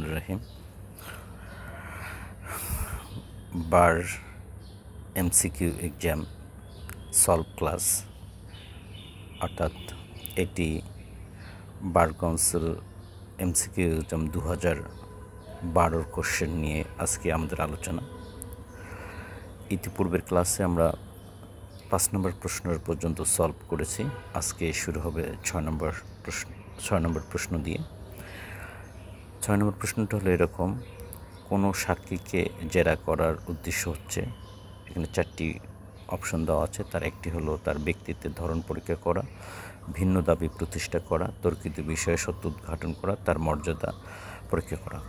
রহমানির রহিম। বার MCQ exam solve class, অর্থাৎ এটি bar council MCQ exam 2012 question নিয়ে আজকে আমাদের আলোচনা। ইতিপূর্বের ক্লাসে আমরা 5 নম্বর প্রশ্নের পর্যন্ত সলভ করেছি। আজকে শুরু হবে 6 নম্বর প্রশ্ন দিয়ে। 6 নম্বর প্রশ্নটা হলো এরকম: কোনো সাক্ষীকে জেরা করার উদ্দেশ্য হচ্ছে, এখানে 4টি অপশন দেওয়া আছে। তার একটি হলো তার ব্যক্তিত্বের ধরন পরীক্ষা করা, ভিন্ন দাবি প্রতিষ্ঠা করা, তর্কিত বিষয়ে সত্য উদ্ঘাটন করা, তার মর্যাদা পরীক্ষা করা।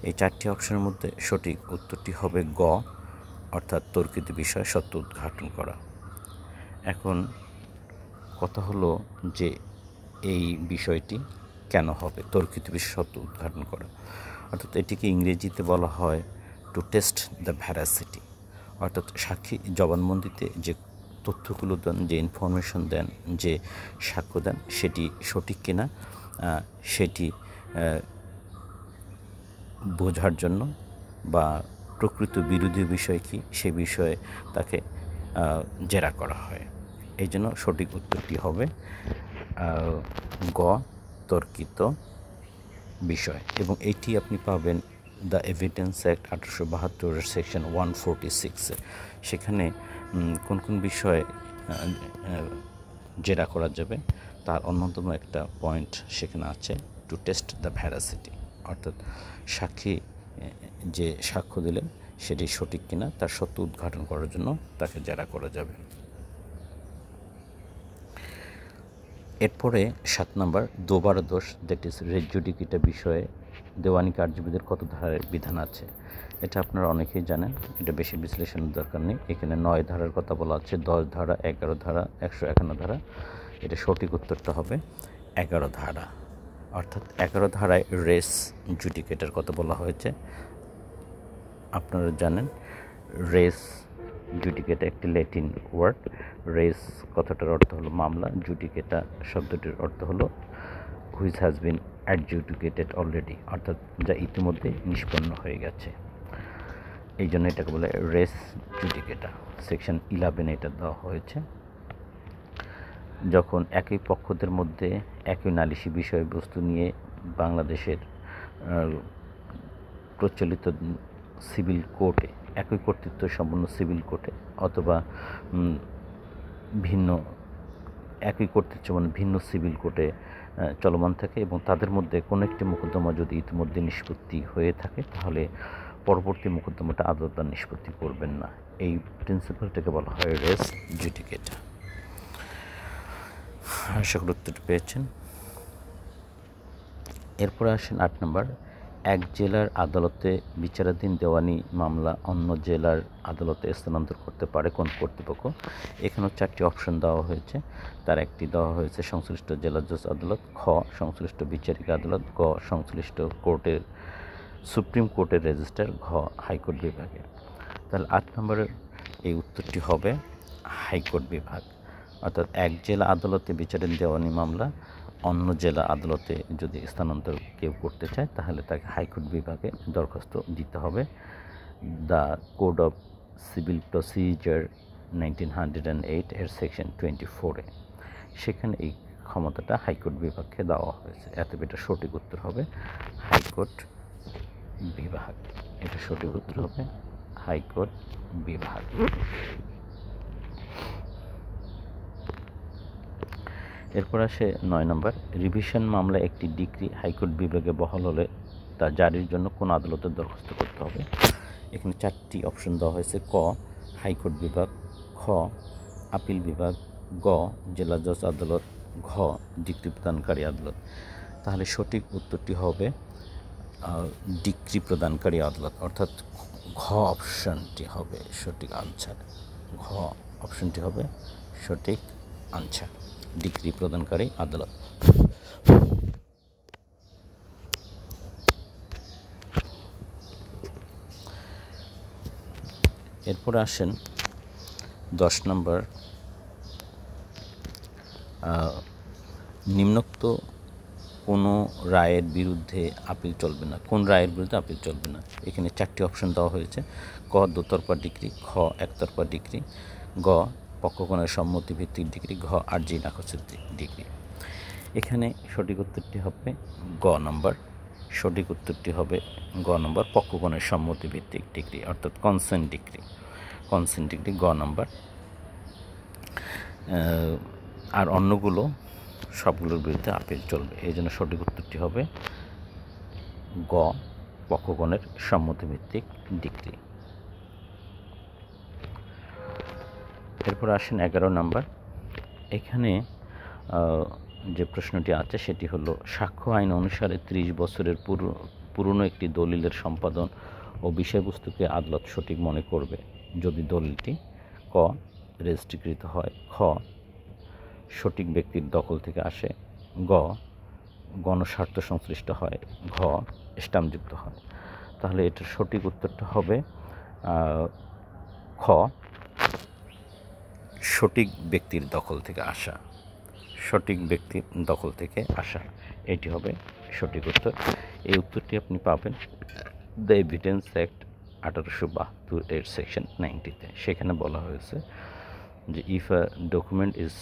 এই 4টি অপশনের মধ্যে সঠিক উত্তরটি হবে গ, অর্থাৎ তর্কিত বিষয়ে সত্য উদ্ঘাটন করা। এখন কথা হলো যে এই বিষয়টি কেন হবে তর্কিত বিষয়ে সত্য উদ্ঘাটন করা, অর্থাৎ এটিকে ইংরেজিতে বলা হয় টু টেস্ট দ্য ভ্যারাসিটি, অর্থাৎ সাক্ষী জবানবন্দিতে যে তথ্যগুলো দেন, যে ইনফরমেশন দেন, যে সাক্ষ্য দেন, সেটি সঠিক কিনা সেটি বোঝার জন্য, বা প্রকৃত বিরোধী বিষয় কি সে বিষয়ে তাকে জেরা করা হয়। এই জন্য সঠিক উত্তরটি হবে গ, তর্কিত বিষয়। এবং এটি আপনি পাবেন দ্য এভিডেন্স অ্যাক্ট 1872 সেকশন 146। সেখানে কোন কোন বিষয়ে জেরা করা যাবে তার অন্যতম একটা পয়েন্ট সেখানে আছে, টু টেস্ট দ্য ভ্যারাসিটি, অর্থাৎ সাক্ষী যে সাক্ষ্য দিলেন সেটি সঠিক কিনা তার সত্য উদ্ঘাটন করার জন্য তাকে জেরা করা যাবে। এরপরে 7 নম্বর দোবার দোষ, দ্যাট ইজ রেজ জুডিকেটা বিষয়ে দেওয়ানি কার্যবিধির কত ধারার বিধান আছে। এটা আপনারা অনেকেই জানেন, এটা বেশি বিশ্লেষণের দরকার নেই। এখানে 9 ধারার কথা বলা আছে, 10 ধারা, 11 ধারা, 151 ধারা। এটা সঠিক উত্তরটা হবে 11 ধারা, অর্থাৎ 11 ধারায় রেস জুডিকেটার কথা বলা হয়েছে। আপনারা জানেন রেস জুডিকেটা একটি ল্যাটিন ওয়ার্ড। রেস কথাটার অর্থ হলো মামলা, জুডিকেটা শব্দটির অর্থ হলো which has been adjudicated already, অর্থাৎ যা ইতিমধ্যে নিষ্পন্ন হয়ে গেছে। এই জন্য এটাকে বলে রেস জুডিকেটা। সেকশন 11 এটা দেওয়া হয়েছে। যখন একই পক্ষদের মধ্যে একই নালিশি বিষয়বস্তু নিয়ে বাংলাদেশের প্রচলিত সিভিল কোর্টে, একই কর্তৃত্ব সম্পন্ন সিভিল কোর্টে অথবা ভিন্ন একই কর্তৃত্ব সম্পন্ন ভিন্ন সিভিল কোর্টে চলমান থাকে এবং তাদের মধ্যে কোনো একটি মোকদ্দমা যদি ইতিমধ্যে নিষ্পত্তি হয়ে থাকে, তাহলে পরবর্তী মোকদ্দমাটা আদালত নিষ্পত্তি করবেন না। এই প্রিন্সিপালটাকে বলা হয় রেস জুডিকেটা। আশা করি উত্তরটি পেয়েছেন। এরপরে আসেন 8 নম্বর, এক জেলার আদালতে বিচারাধীন দেওয়ানি মামলা অন্য জেলার আদালতে স্থানান্তর করতে পারে কোন কর্তৃপক্ষ। এখানেও 4টি অপশন দেওয়া হয়েছে। তার একটি দেওয়া হয়েছে সংশ্লিষ্ট জেলা জজ আদালত, খ সংশ্লিষ্ট বিচারিক আদালত, গ সংশ্লিষ্ট কোর্টের সুপ্রিম কোর্টের রেজিস্ট্রার, ঘ হাইকোর্ট বিভাগে। তাহলে 8 নম্বরের এই উত্তরটি হবে হাইকোর্ট বিভাগ, অর্থাৎ এক জেলা আদালতে বিচারাধীন দেওয়ানি মামলা অন্য জেলা আদালতে যদি স্থানান্তর কেউ করতে চায়, তাহলে তাকে হাইকোর্ট বিভাগে দরখাস্ত দিতে হবে। The code of civil procedure 1908 এর সেকশন 24-এ সেখানে এই ক্ষমতাটা হাইকোর্ট বিভাগকে দেওয়া হয়েছে। এটা সঠিক উত্তর হবে হাইকোর্ট বিভাগ। এটা সঠিক উত্তর হবে হাইকোর্ট বিভাগ। এরপর আসে 9 নম্বর, রিভিশন মামলা একটি ডিক্রি হাইকোর্ট বিভাগে বহাল হলে তা জারির জন্য কোন আদালতে দরখাস্ত করতে হবে। এখানে 4টি অপশন দেওয়া হয়েছে, ক হাইকোর্ট বিভাগ, খ আপিল বিভাগ, গ জেলা জজ আদালত, ঘ ডিক্রি প্রদানকারী আদালত। তাহলে সঠিক উত্তরটি হবে ডিক্রি প্রদানকারী আদালত, অর্থাৎ ঘ অপশনটি হবে সঠিক আনসার। ঘ অপশনটি হবে সঠিক আনসার, ডিক্রি প্রদানকারী আদালত। এরপরে আসেন 10 নম্বর, নিম্নোক্ত কোনো রায়ের বিরুদ্ধে আপিল চলবে না। কোন রায়ের বিরুদ্ধে আপিল চলবে না? এখানে 4টি অপশন দেওয়া হয়েছে। ক দোতরফা ডিক্রি, খ একতরফা ডিক্রি, গ পক্ষগণের সম্মতিভিত্তিক ডিক্রি, ঘ আর্জি নাকচের ডিক্রি। এখানে সঠিক উত্তরটি হবে গ নম্বর। সঠিক উত্তরটি হবে গ নম্বর, পক্ষগণের সম্মতিভিত্তিক ডিক্রি অর্থাৎ কনসেন্ট ডিক্রি। কনসেন্ট ডিক্রি গ নম্বর। আর অন্যগুলো সবগুলোর বিরুদ্ধে আপিল চলবে। এই জন্য সঠিক উত্তরটি হবে গ পক্ষগণের সম্মতিভিত্তিক ডিক্রি। এরপর আসেন 11 নম্বর। এখানে যে প্রশ্নটি আছে সেটি হলো সাক্ষ্য আইন অনুসারে 30 বছরের পুরনো একটি দলিলের সম্পাদন ও বিষয়বস্তুকে আদালত সঠিক মনে করবে যদি দলিলটি ক রেজিস্ট্রিকৃত হয়, খ সঠিক ব্যক্তির দখল থেকে আসে, গ গণস্বার্থ সংশ্লিষ্ট হয়, ঘ স্ট্যাম্পযুক্ত হয়। তাহলে এটার সঠিক উত্তরটা হবে খ সঠিক ব্যক্তির দখল থেকে আসা। সঠিক ব্যক্তির দখল থেকে আসা, এটি হবে সঠিক উত্তর। এই উত্তরটি আপনি পাবেন দ্য এভিডেন্স অ্যাক্ট 1872 এর সেকশন 90-তে। সেখানে বলা হয়েছে যে if a document is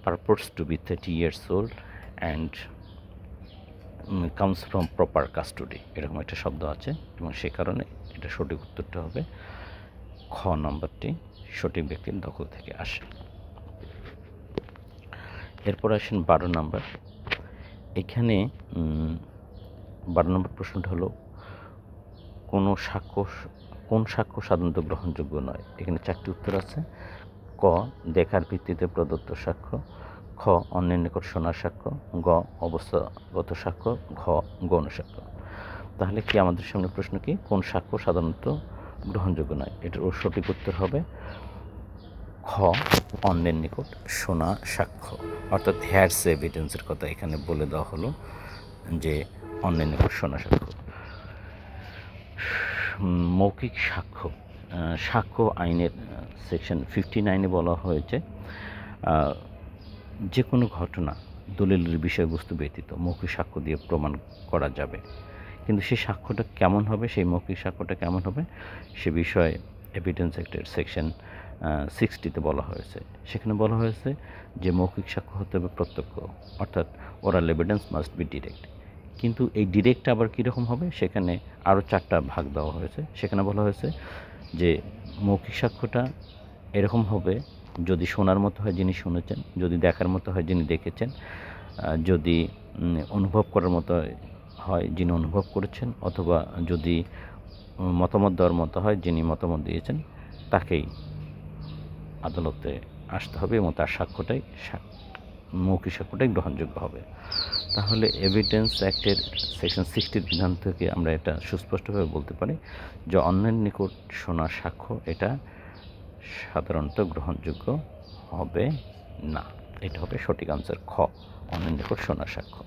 purports to be 30 years old and comes from proper custody, এরকম একটা শব্দ আছে এবং সে কারণে এটা সঠিক উত্তরটা হবে খ নম্বরটি, সঠিক ব্যক্তির দখল থেকে আসে। এরপর আসেন 12 নম্বর। এখানে 12 নম্বর প্রশ্নটা হলো কোন সাক্ষ্য সাধারণত গ্রহণযোগ্য নয়। এখানে 4টি উত্তর আছে। ক দেখার ভিত্তিতে প্রদত্ত সাক্ষ্য, খ অন্যের নিকট শোনার সাক্ষ্য, গ অবস্থাগত সাক্ষ্য, ঘ গৌণ সাক্ষ্য। তাহলে কি আমাদের সামনে প্রশ্ন কি, কোন সাক্ষ্য সাধারণত গ্রহণযোগ্য নয়? এটার সঠিক উত্তর হবে খ অন্যের নিকট শোনা সাক্ষ্য, অর্থাৎ হেয়ারসে এভিডেন্সের কথা এখানে বলে দেওয়া হলো যে অন্যের নিকট শোনা সাক্ষ্য। মৌখিক সাক্ষ্য, সাক্ষ্য আইনের সেকশন 59-এ বলা হয়েছে যে কোনো ঘটনা দলিলের বিষয়বস্তু ব্যতীত মৌখিক সাক্ষ্য দিয়ে প্রমাণ করা যাবে, কিন্তু সেই সাক্ষ্যটা কেমন হবে, সেই মৌখিক সাক্ষ্যটা কেমন হবে সে বিষয়ে এভিডেন্স অ্যাক্টের সেকশন 60-তে বলা হয়েছে। সেখানে বলা হয়েছে যে মৌখিক সাক্ষ্য হতে হবে প্রত্যক্ষ, অর্থাৎ oral evidence must be direct. কিন্তু এই ডিরেক্ট আবার কীরকম হবে, সেখানে আরও 4টা ভাগ দেওয়া হয়েছে। সেখানে বলা হয়েছে যে মৌখিক সাক্ষ্যটা এরকম হবে যদি শোনার মতো হয় যিনি শুনেছেন, যদি দেখার মতো হয় যিনি দেখেছেন, যদি অনুভব করার মতো হয় যিনি অনুভব করেছেন, অথবা যদি মতামত দেওয়ার মতো হয় যিনি মতামত দিয়েছেন, তাকেই আদালতে আসতে হবে এবং তার সাক্ষ্যটাই মৌখিক সাক্ষ্যটাই গ্রহণযোগ্য হবে। তাহলে এভিডেন্স অ্যাক্টের সেকশন 60-র বিধান থেকে আমরা এটা সুস্পষ্টভাবে বলতে পারি যে অন্যের নিকট শোনা সাক্ষ্য এটা সাধারণত গ্রহণযোগ্য হবে না। এটা হবে সঠিক আনসার খ, অন্যের নিকট শোনা সাক্ষ্য।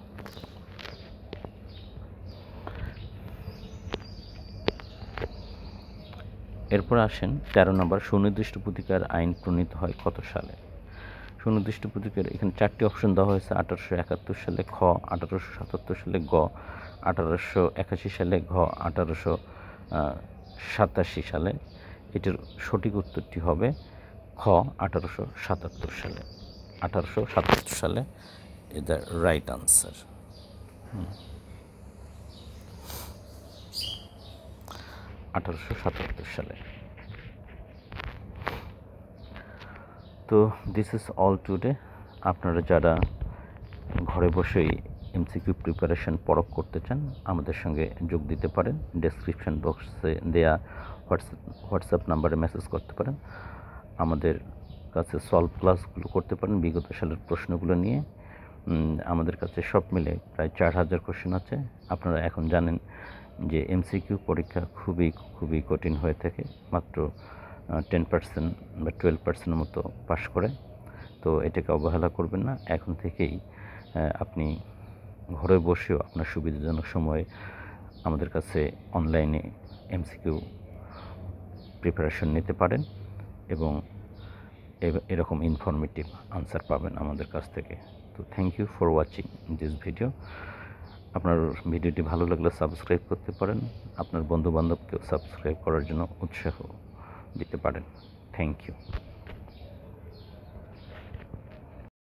এরপর আসেন 13 নম্বর। সুনির্দিষ্ট প্রতিকার আইন প্রণীত হয় কত সালে? সুনির্দিষ্ট প্রতিকার এখানে 4টি অপশন দেওয়া হয়েছে। 1871 সালে, খ 1877 সালে, গ 1881 সালে, ঘ 1887 সালে। এটার সঠিক উত্তরটি হবে খ 1877 সালে। 1877 সালে ইজ দ্য রাইট আনসার। 1877 সালে। তো দিস ইজ অল টুডে। আপনারা যারা ঘরে বসেই এমসিকিউ প্রিপারেশন পরখ করতে চান আমাদের সঙ্গে যোগ দিতে পারেন। ডেসক্রিপশন বক্সে দেয়া হোয়াটসঅ্যাপ নাম্বারে মেসেজ করতে পারেন। আমাদের কাছে সলভ ক্লাসগুলো করতে পারেন বিগত সালের প্রশ্নগুলো নিয়ে। আমাদের কাছে সব মিলে প্রায় 4000 কোশ্চেন আছে। আপনারা এখন জানেন যে এমসিকিউ পরীক্ষা খুবই কঠিন হয়ে থাকে, মাত্র 10% বা 12% মতো পাশ করে। তো এটাকে অবহেলা করবেন না। এখন থেকেই আপনি ঘরে বসেও আপনার সুবিধাজনক সময়ে আমাদের কাছে অনলাইনে এমসিকিউ প্রিপারেশন নিতে পারেন এবং এরকম ইনফরমেটিভ আনসার পাবেন আমাদের কাছ থেকে। তো thank you for watching this video. আপনার ভিডিওটি ভালো লাগলে সাবস্ক্রাইব করতে পারেন, আপনার বন্ধুবান্ধবকেও সাবস্ক্রাইব করার জন্য উৎসাহ দিতে পারেন। Thank you.